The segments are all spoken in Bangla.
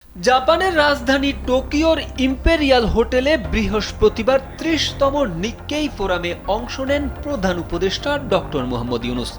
জাপানের রাজধানী টোকিওর ইম্পেরিয়াল হোটেলে বৃহস্পতিবার ৩০তম নিক্কেই ফোরামে অংশ নেন প্রধান উপদেষ্টা ডক্টর মোহাম্মদ ইউনূস।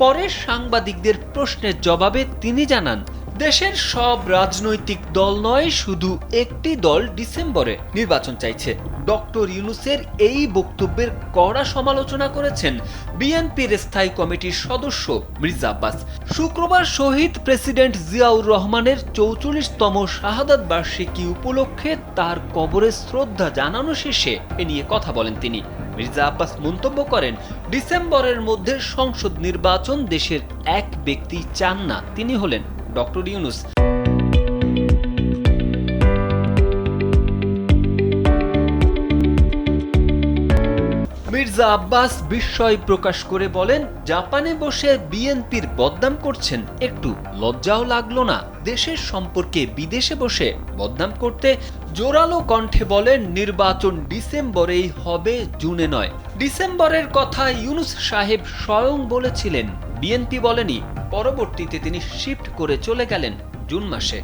পরে সাংবাদিকদের প্রশ্নের জবাবে তিনি জানান, দেশের সব রাজনৈতিক দল নয়, শুধু একটি দল ডিসেম্বরে নির্বাচন চাইছে। ডক্টর ইউনূসের এই বক্তব্যের কড়া সমালোচনা করেছেন বিএনপির স্থায়ী কমিটির সদস্য মির্জা আব্বাস। শুক্রবার শহীদ প্রেসিডেন্ট জিয়াউর রহমানের ৪৪তম শাহাদাত বার্ষিকী উপলক্ষে তার কবরে শ্রদ্ধা জানানো শেষে এ নিয়ে কথা বলেন তিনি। মির্জা আব্বাস মন্তব্য করেন, ডিসেম্বরের মধ্যে সংসদ নির্বাচন দেশের এক ব্যক্তি চান না, তিনি হলেন ডক্টর ইউনূস। মির্জা আব্বাস বিস্ময় প্রকাশ করে বলেন, জাপানে বসে বিএনপির বদনাম করছেন, একটু লজ্জাও লাগলো না? দেশের সম্পর্কে বিদেশে বসে বদনাম করতে? জোরালো কণ্ঠে বলেন, নির্বাচন ডিসেম্বরেই হবে, জুনে নয়। ডিসেম্বরের কথা ইউনূস সাহেব স্বয়ং বলেছিলেন, বিএনপি বলেনি। পরবর্তীতে তিনি শিফট করে চলে গেলেন জুন মাসে।